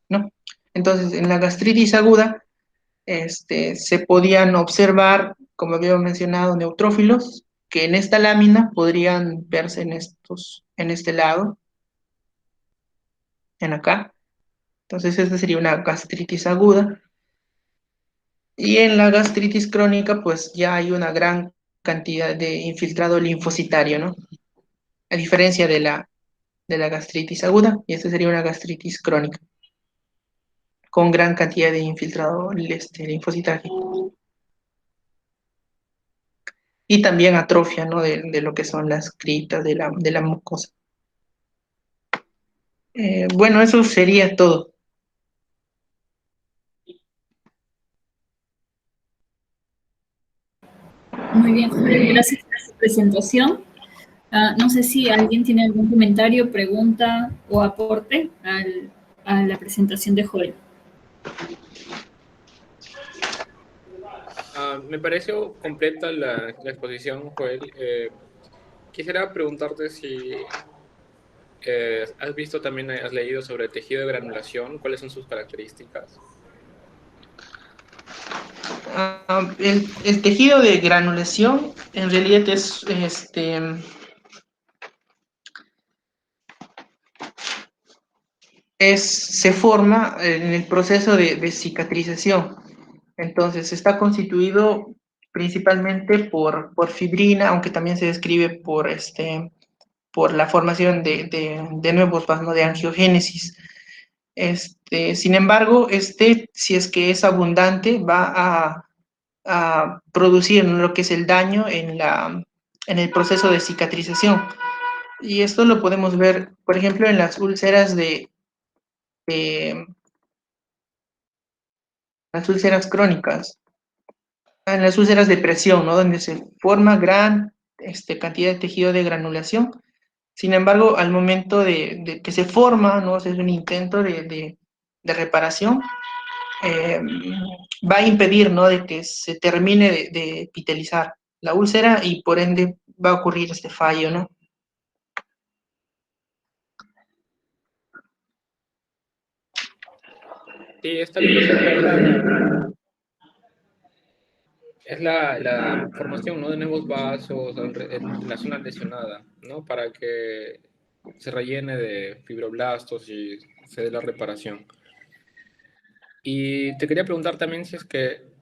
¿no? Entonces, en la gastritis aguda, se podían observar, como había mencionado, neutrófilos, que en esta lámina podrían verse en este lado, en acá. Entonces, esta sería una gastritis aguda. Y en la gastritis crónica, pues ya hay una gran cantidad de infiltrado linfocitario, ¿no? a diferencia de la gastritis aguda, y esta sería una gastritis crónica, con gran cantidad de infiltrado linfocitario. Y también atrofia, ¿no? De lo que son las criptas de la mucosa. Bueno, eso sería todo. Muy bien, Joel, gracias por su presentación. No sé si alguien tiene algún comentario, pregunta o aporte a la presentación de Joel. Me pareció completa la exposición, Joel. Quisiera preguntarte si has visto también, has leído sobre el tejido de granulación, cuáles son sus características. El tejido de granulación en realidad se forma en el proceso de cicatrización. Entonces está constituido principalmente por fibrina, aunque también se describe por la formación de nuevos vasos de angiogénesis. Sin embargo, si es que es abundante, va a producir lo que es el daño en el proceso de cicatrización. Y esto lo podemos ver, por ejemplo, en las úlceras las úlceras crónicas, en las úlceras de presión, ¿no? Donde se forma gran cantidad de tejido de granulación. Sin embargo, al momento de que se forma, ¿no? Es un intento de reparación, va a impedir, ¿no? De que se termine de epitelizar la úlcera y por ende va a ocurrir este fallo, ¿no? Sí, esta luxación es la formación, ¿no? De nuevos vasos en la zona lesionada, ¿no? Para que se rellene de fibroblastos y se dé la reparación. Y te quería preguntar también si es que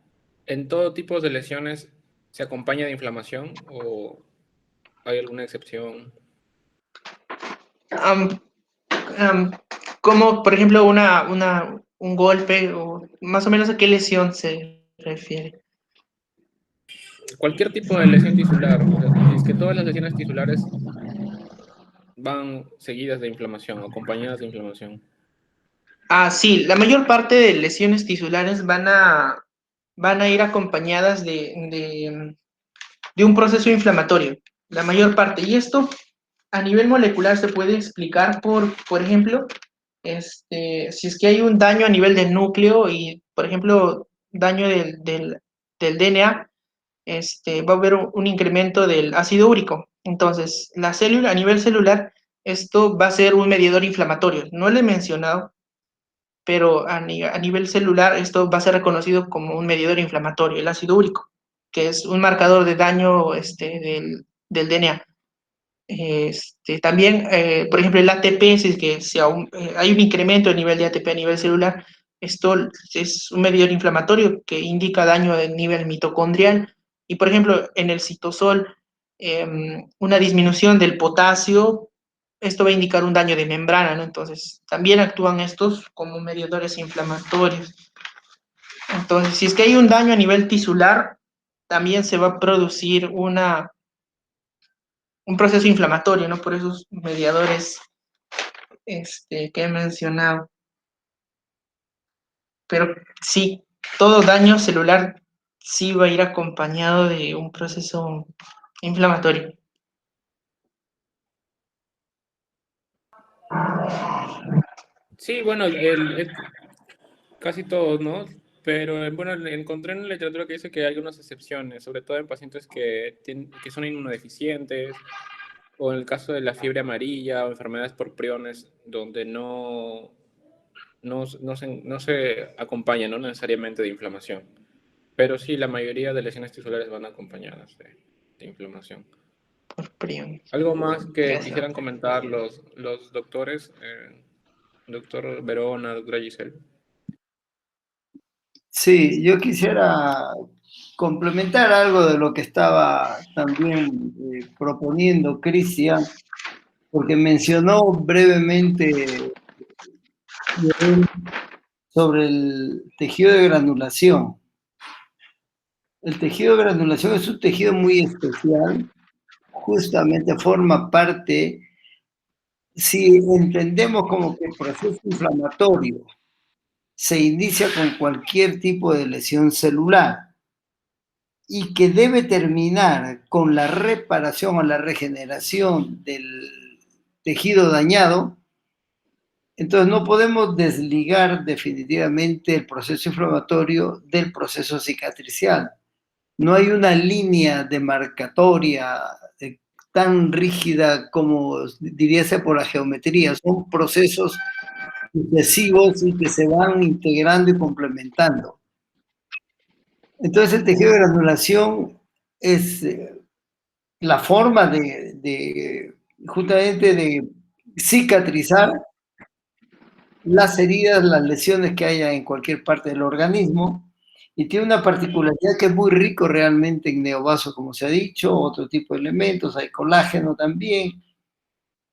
en todo tipo de lesiones se acompaña de inflamación o hay alguna excepción. Um, um, como, por ejemplo, un golpe o más o menos a qué lesión se refiere. Cualquier tipo de lesión tisular, o sea, si es que todas las lesiones tisulares van seguidas de inflamación, acompañadas de inflamación. Sí, la mayor parte de lesiones tisulares van a ir acompañadas de un proceso inflamatorio, la mayor parte. Y esto a nivel molecular se puede explicar por ejemplo, si es que hay un daño a nivel del núcleo y, por ejemplo, daño del DNA, va a haber un incremento del ácido úrico. Entonces, la célula, a nivel celular, esto va a ser un mediador inflamatorio. No lo he mencionado, pero a nivel celular esto va a ser reconocido como un mediador inflamatorio, el ácido úrico, que es un marcador de daño del DNA. También, por ejemplo, el ATP, si es que hay un incremento del nivel de ATP a nivel celular, esto es un medidor inflamatorio que indica daño a nivel mitocondrial. Y, por ejemplo, en el citosol, una disminución del potasio, esto va a indicar un daño de membrana, ¿no? Entonces, también actúan estos como mediadores inflamatorios. Entonces, si es que hay un daño a nivel tisular, también se va a producir un proceso inflamatorio, ¿no? Por esos mediadores que he mencionado. Pero sí, todo daño celular sí va a ir acompañado de un proceso inflamatorio. Sí, bueno, casi todos, ¿no? Pero bueno, encontré en la literatura que dice que hay algunas excepciones, sobre todo en pacientes que son inmunodeficientes, o en el caso de la fiebre amarilla o enfermedades por priones, donde no se acompaña, no necesariamente de inflamación. Pero sí, la mayoría de lesiones tisulares van acompañadas de inflamación. Por prión. ¿Algo más que Gracias. quisieran comentar los doctores? Doctor Verona, doctora Giselle. Sí, yo quisiera complementar algo de lo que estaba también proponiendo Cristian, porque mencionó brevemente sobre el tejido de granulación. El tejido de granulación es un tejido muy especial, justamente forma parte, si entendemos como que el proceso inflamatorio se inicia con cualquier tipo de lesión celular y que debe terminar con la reparación o la regeneración del tejido dañado, entonces no podemos desligar definitivamente el proceso inflamatorio del proceso cicatricial. No hay una línea demarcatoria tan rígida como diríase por la geometría, son procesos sucesivos y que se van integrando y complementando. Entonces el tejido de granulación es la forma justamente de cicatrizar las heridas, las lesiones que haya en cualquier parte del organismo, y tiene una particularidad que es muy rico realmente en neovaso, como se ha dicho, otro tipo de elementos, hay colágeno también,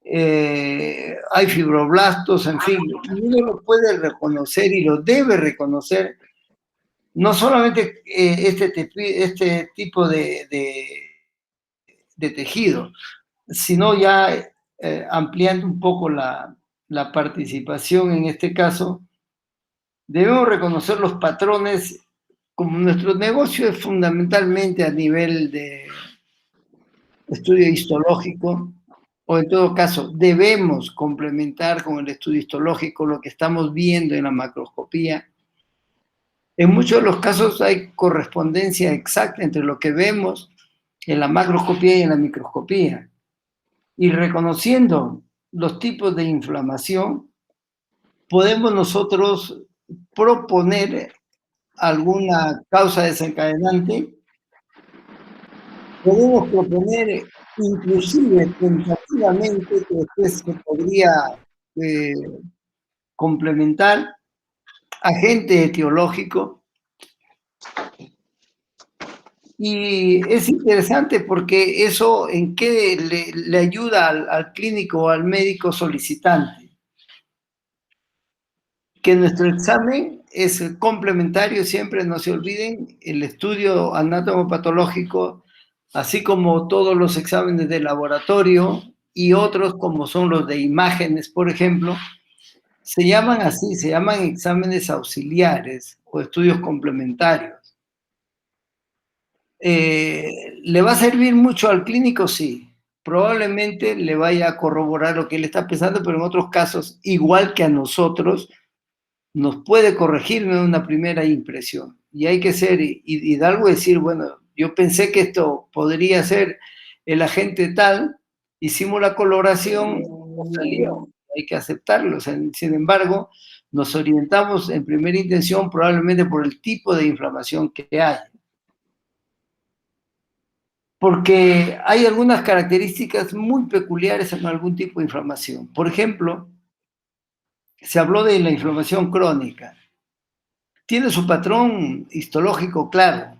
hay fibroblastos, en fin, uno lo puede reconocer y lo debe reconocer, no solamente este tipo de tejido, sino ya ampliando un poco la participación en este caso, debemos reconocer los patrones, como nuestro negocio es fundamentalmente a nivel de estudio histológico, o en todo caso debemos complementar con el estudio histológico lo que estamos viendo en la macroscopía. En muchos de los casos hay correspondencia exacta entre lo que vemos en la macroscopía y en la microscopía. Y reconociendo los tipos de inflamación, podemos nosotros proponer alguna causa desencadenante, podemos proponer inclusive tentativamente que después se podría complementar agente etiológico. Y es interesante porque eso en qué le ayuda al clínico o al médico solicitante. Que nuestro examen es complementario, siempre no se olviden, el estudio anatomopatológico, así como todos los exámenes de laboratorio y otros como son los de imágenes, por ejemplo, se llaman así, se llaman exámenes auxiliares o estudios complementarios. ¿Le va a servir mucho al clínico? Sí. Probablemente le vaya a corroborar lo que él está pensando, pero en otros casos, igual que a nosotros, nos puede corregir en una primera impresión. Y hay que ser hidalgo y decir, bueno, yo pensé que esto podría ser el agente tal, hicimos la coloración, no salió, hay que aceptarlo. Sin embargo, nos orientamos en primera intención probablemente por el tipo de inflamación que hay. Porque hay algunas características muy peculiares en algún tipo de inflamación. Por ejemplo, se habló de la inflamación crónica. Tiene su patrón histológico claro.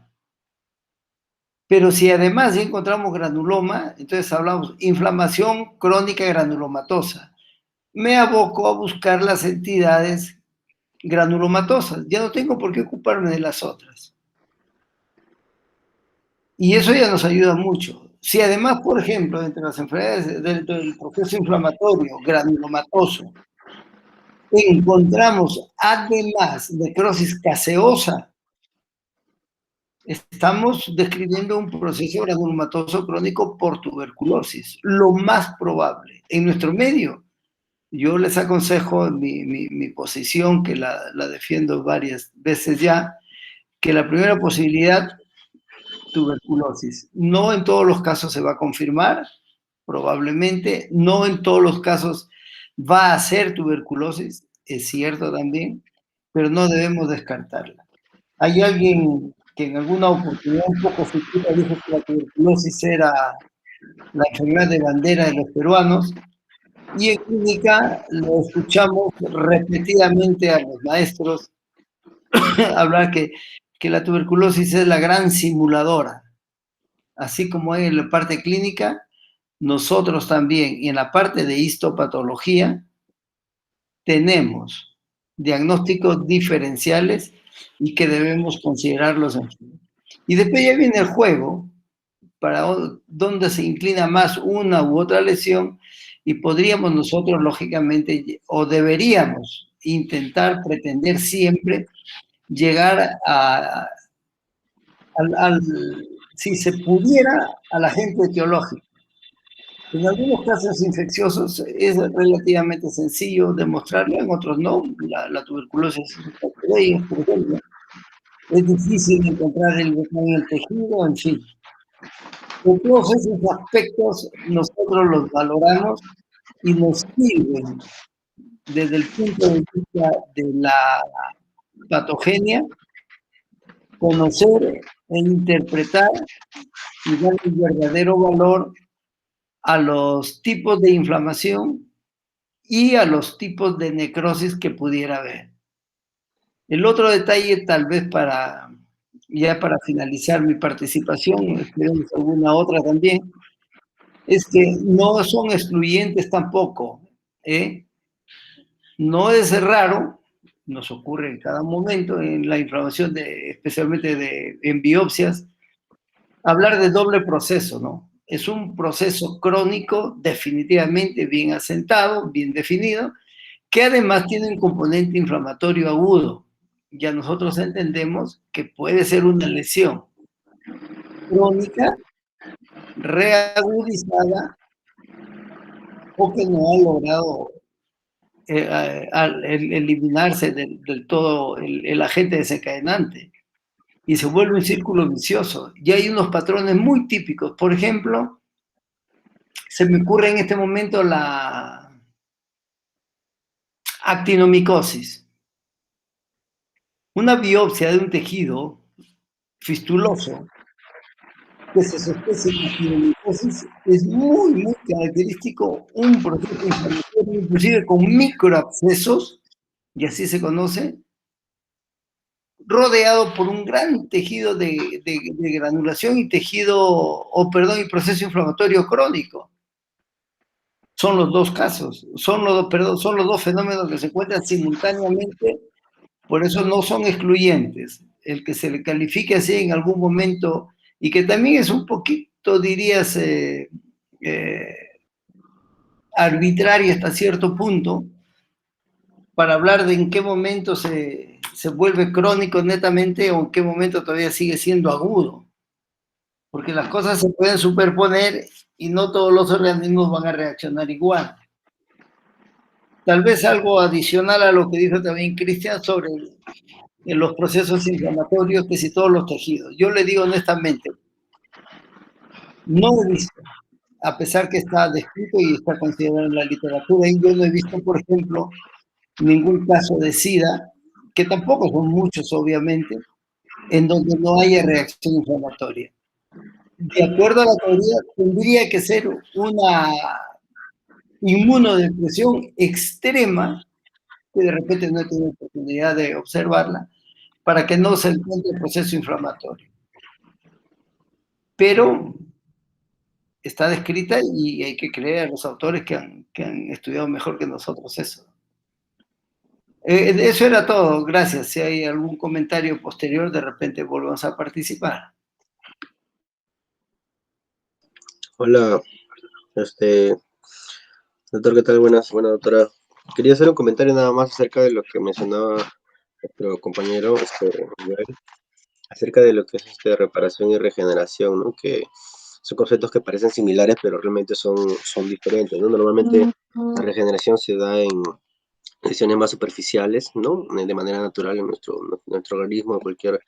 Pero si además ya encontramos granuloma, entonces hablamos inflamación crónica granulomatosa. Me aboco a buscar las entidades granulomatosas. Ya no tengo por qué ocuparme de las otras. Y eso ya nos ayuda mucho. Si además, por ejemplo, entre las enfermedades del proceso inflamatorio granulomatoso, encontramos además necrosis caseosa, estamos describiendo un proceso granulomatoso crónico por tuberculosis, lo más probable. En nuestro medio, yo les aconsejo mi posición, que la defiendo varias veces ya, que la primera posibilidad, tuberculosis. No en todos los casos se va a confirmar, probablemente, no en todos los casos va a ser tuberculosis, es cierto también, pero no debemos descartarla. Hay alguien que en alguna oportunidad un poco futura dijo que la tuberculosis era la enfermedad de bandera de los peruanos, y en clínica lo escuchamos repetidamente a los maestros hablar que la tuberculosis es la gran simuladora. Así como en la parte clínica, nosotros también, en la parte de histopatología, tenemos diagnósticos diferenciales y que debemos considerarlos en fin. Y después ya viene el juego, para dónde se inclina más una u otra lesión, y podríamos nosotros, lógicamente, o deberíamos intentar pretender siempre llegar si se pudiera, al agente etiológico. En algunos casos infecciosos es relativamente sencillo demostrarlo, en otros no. La tuberculosis, por ejemplo, es difícil encontrar el hueco en el tejido, en fin. Por todos esos aspectos nosotros los valoramos y nos sirven desde el punto de vista de la patogenia, conocer e interpretar y dar el verdadero valor a los tipos de inflamación y a los tipos de necrosis que pudiera haber. El otro detalle, tal vez para finalizar mi participación, esperemos alguna otra también, es que no son excluyentes tampoco, ¿eh? No es raro, nos ocurre en cada momento en la inflamación, especialmente en biopsias, hablar de doble proceso, ¿no? Es un proceso crónico definitivamente bien asentado, bien definido, que además tiene un componente inflamatorio agudo. Ya nosotros entendemos que puede ser una lesión crónica, reagudizada, o que no ha logrado eliminarse del todo el agente desencadenante. Y se vuelve un círculo vicioso. Y hay unos patrones muy típicos. Por ejemplo, se me ocurre en este momento la actinomicosis. Una biopsia de un tejido fistuloso que se sospecha de actinomicosis es muy, muy característico, un proceso inflamatorio, inclusive con microabscesos, y así se conoce, rodeado por un gran tejido de granulación y y proceso inflamatorio crónico. Son los dos casos, son los dos fenómenos que se encuentran simultáneamente, por eso no son excluyentes. El que se le califique así en algún momento, y que también es un poquito, dirías, arbitrario hasta cierto punto, para hablar de en qué momento se vuelve crónico netamente o en qué momento todavía sigue siendo agudo. Porque las cosas se pueden superponer y no todos los organismos van a reaccionar igual. Tal vez algo adicional a lo que dijo también Cristian sobre los procesos inflamatorios que si todos los tejidos. Yo le digo honestamente, no he visto, a pesar que está descrito y está considerado en la literatura, y yo no he visto, por ejemplo, ningún caso de SIDA, que tampoco son muchos, obviamente, en donde no haya reacción inflamatoria. De acuerdo a la teoría, tendría que ser una inmunodepresión extrema, que de repente no he tenido oportunidad de observarla, para que no se encuentre el proceso inflamatorio. Pero está descrita y hay que creer a los autores que han estudiado mejor que nosotros eso. Eso era todo, gracias. Si hay algún comentario posterior, de repente volvamos a participar. Hola, doctor, ¿qué tal? Buenas, doctora. Quería hacer un comentario nada más acerca de lo que mencionaba nuestro compañero, Joel, acerca de lo que es reparación y regeneración, ¿no? Que son conceptos que parecen similares, pero realmente son diferentes, ¿no? Normalmente la regeneración se da en lesiones más superficiales, ¿no? De manera natural en nuestro organismo, cualquier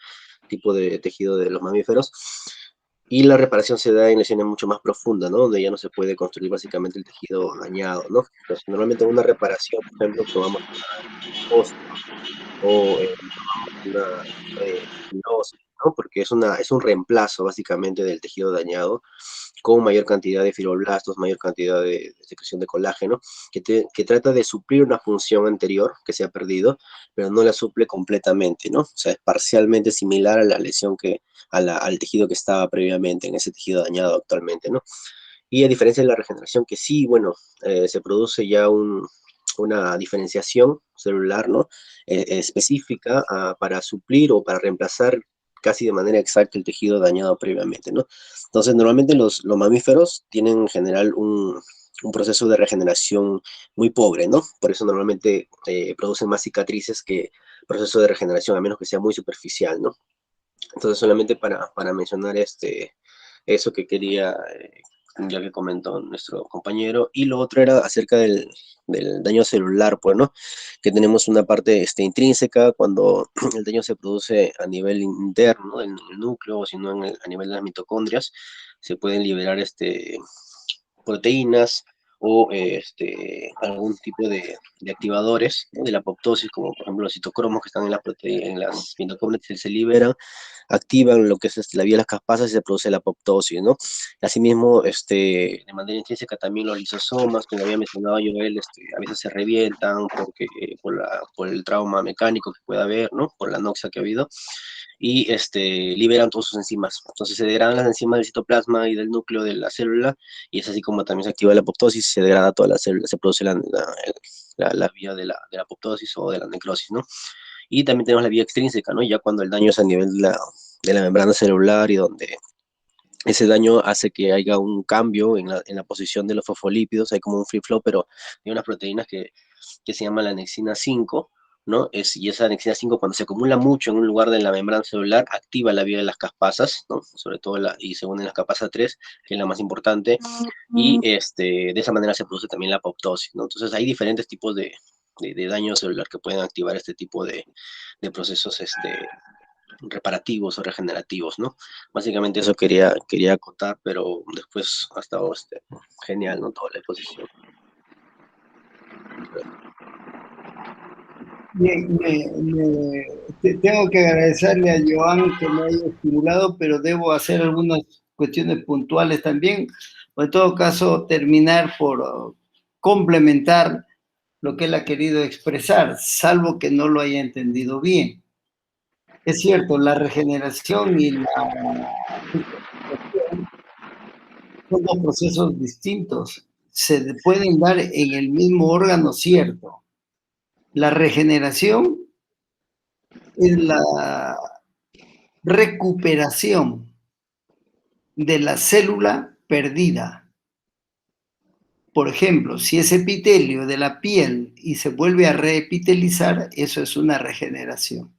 tipo de tejido de los mamíferos. Y la reparación se da en lesiones mucho más profundas, ¿no? Donde ya no se puede construir básicamente el tejido dañado, ¿no? Entonces, normalmente una reparación, por ejemplo, tomamos una o una fibrosis, ¿no? Porque es un reemplazo básicamente del tejido dañado con mayor cantidad de fibroblastos, mayor cantidad de secreción de colágeno, que trata de suplir una función anterior que se ha perdido, pero no la suple completamente, ¿no? O sea, es parcialmente similar a la lesión al tejido que estaba previamente, en ese tejido dañado actualmente, ¿no? Y a diferencia de la regeneración, que sí, bueno, se produce ya una diferenciación celular, ¿no? Específica para suplir o para reemplazar casi de manera exacta el tejido dañado previamente, ¿no? Entonces, normalmente los mamíferos tienen en general un proceso de regeneración muy pobre, ¿no? Por eso normalmente producen más cicatrices que proceso de regeneración, a menos que sea muy superficial, ¿no? Entonces, solamente para mencionar eso que quería, ya que comentó nuestro compañero, y lo otro era acerca del daño celular, pues, ¿no? Que tenemos una parte intrínseca cuando el daño se produce a nivel interno, en el núcleo, o si no a nivel de las mitocondrias, se pueden liberar proteínas o algún tipo de activadores, ¿no? De la apoptosis, como por ejemplo los citocromos que están en las mitocondrias, se liberan, activan lo que es la vía de las caspasas y se produce la apoptosis, ¿no? Asimismo, de manera intrínseca también los lisosomas, como había mencionado Joel, a veces se revientan por el trauma mecánico que pueda haber, ¿no? Por la anoxia que ha habido, y liberan todas sus enzimas. Entonces se degradan las enzimas del citoplasma y del núcleo de la célula, y es así como también se activa la apoptosis, se degrada toda la célula, se produce la vía de la apoptosis o de la necrosis, ¿no? Y también tenemos la vía extrínseca, ¿no? Ya cuando el daño es a nivel de la membrana celular y donde ese daño hace que haya un cambio en la posición de los fosfolípidos, hay como un free flow, pero hay unas proteínas que se llama la anexina 5, ¿no? Y esa anexina 5, cuando se acumula mucho en un lugar de la membrana celular, activa la vía de las caspasas, ¿no? Sobre todo y se une la caspasa 3, que es la más importante, y de esa manera se produce también la apoptosis, ¿no? Entonces hay diferentes tipos de daño celular que pueden activar este tipo de procesos reparativos o regenerativos, ¿no? Básicamente eso quería acotar, pero después ha estado genial, ¿no? Toda la exposición. Bien, tengo que agradecerle a Joan que me haya estimulado, pero debo hacer algunas cuestiones puntuales también, o en todo caso terminar por complementar lo que él ha querido expresar, salvo que no lo haya entendido bien. Es cierto, la regeneración y la son dos procesos distintos. Se pueden dar en el mismo órgano, cierto. La regeneración es la recuperación de la célula perdida. Por ejemplo, si es epitelio de la piel y se vuelve a reepitelizar, eso es una regeneración.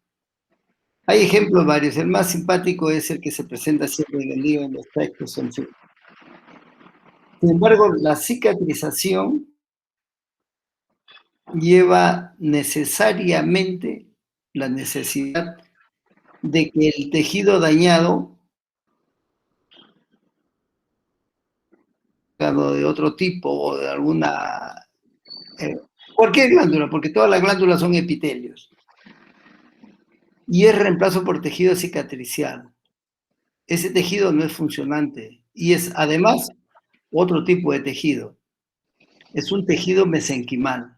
Hay ejemplos varios. El más simpático es el que se presenta siempre en el libro, en los textos, en fin. Sin embargo, la cicatrización lleva necesariamente la necesidad de que el tejido dañado, de otro tipo o de alguna, cualquier glándula, porque todas las glándulas son epitelios, y es reemplazo por tejido cicatricial. Ese tejido no es funcionante y es además otro tipo de tejido. Es un tejido mesenquimal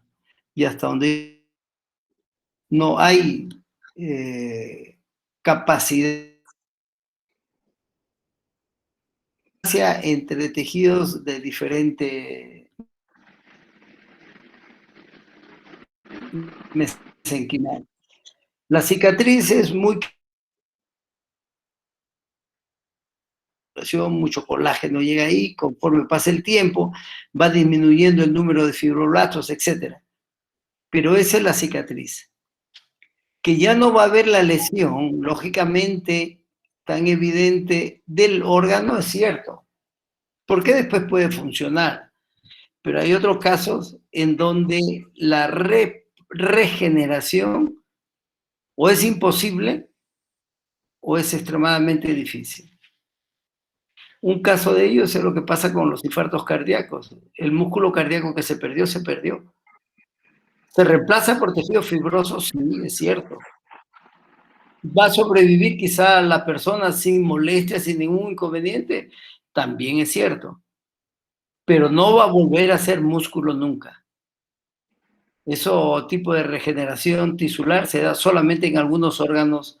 y hasta donde no hay capacidad entre tejidos de diferente mesenquimal. La cicatriz es mucho colágeno llega ahí, conforme pasa el tiempo, va disminuyendo el número de fibroblastos, etc. Pero esa es la cicatriz. Que ya no va a haber la lesión, lógicamente, tan evidente del órgano, es cierto, porque después puede funcionar. Pero hay otros casos en donde la regeneración o es imposible o es extremadamente difícil. Un caso de ello es lo que pasa con los infartos cardíacos. El músculo cardíaco que se perdió, se perdió. ¿Se reemplaza por tejido fibroso? Sí, es cierto. ¿Va a sobrevivir quizá la persona sin molestias, sin ningún inconveniente? También es cierto. Pero no va a volver a ser músculo nunca. Eso tipo de regeneración tisular se da solamente en algunos órganos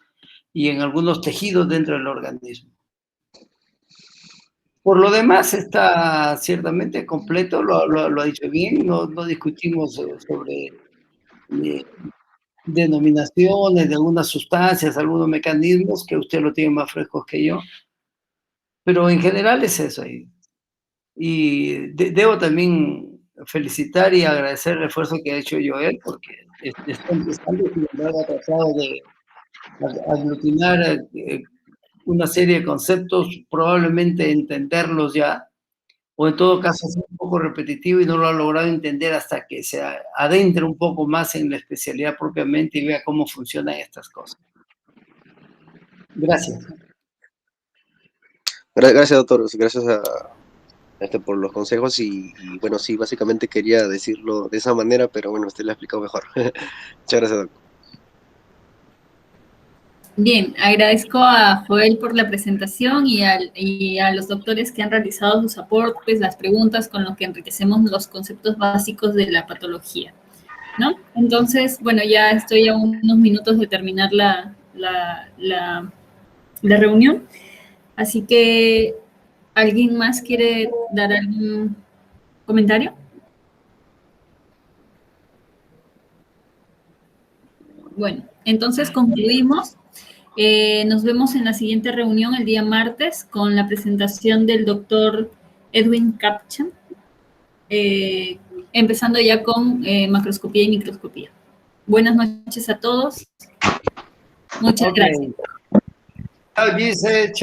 y en algunos tejidos dentro del organismo. Por lo demás está ciertamente completo, lo ha dicho bien, no discutimos sobre denominaciones de algunas sustancias, algunos mecanismos que usted lo tiene más frescos que yo, pero en general es eso ahí. Y debo también felicitar y agradecer el esfuerzo que ha hecho Joel, porque está empezando, sin embargo, ha tratado de aglutinar una serie de conceptos, probablemente entenderlos ya, o en todo caso es un poco repetitivo y no lo ha logrado entender hasta que se adentre un poco más en la especialidad propiamente y vea cómo funcionan estas cosas. Gracias. Gracias, doctor. Gracias por los consejos y bueno, sí, básicamente quería decirlo de esa manera, pero bueno, usted lo ha explicado mejor. Muchas gracias, doctor. Bien, agradezco a Joel por la presentación y a los doctores que han realizado sus aportes, las preguntas con lo que enriquecemos los conceptos básicos de la patología, ¿no? Entonces, bueno, ya estoy a unos minutos de terminar la reunión, así que, ¿alguien más quiere dar algún comentario? Bueno, entonces concluimos. Nos vemos en la siguiente reunión el día martes con la presentación del doctor Edwin Kapchan, empezando ya con macroscopía y microscopía. Buenas noches a todos. Muchas gracias. Chao, Gise.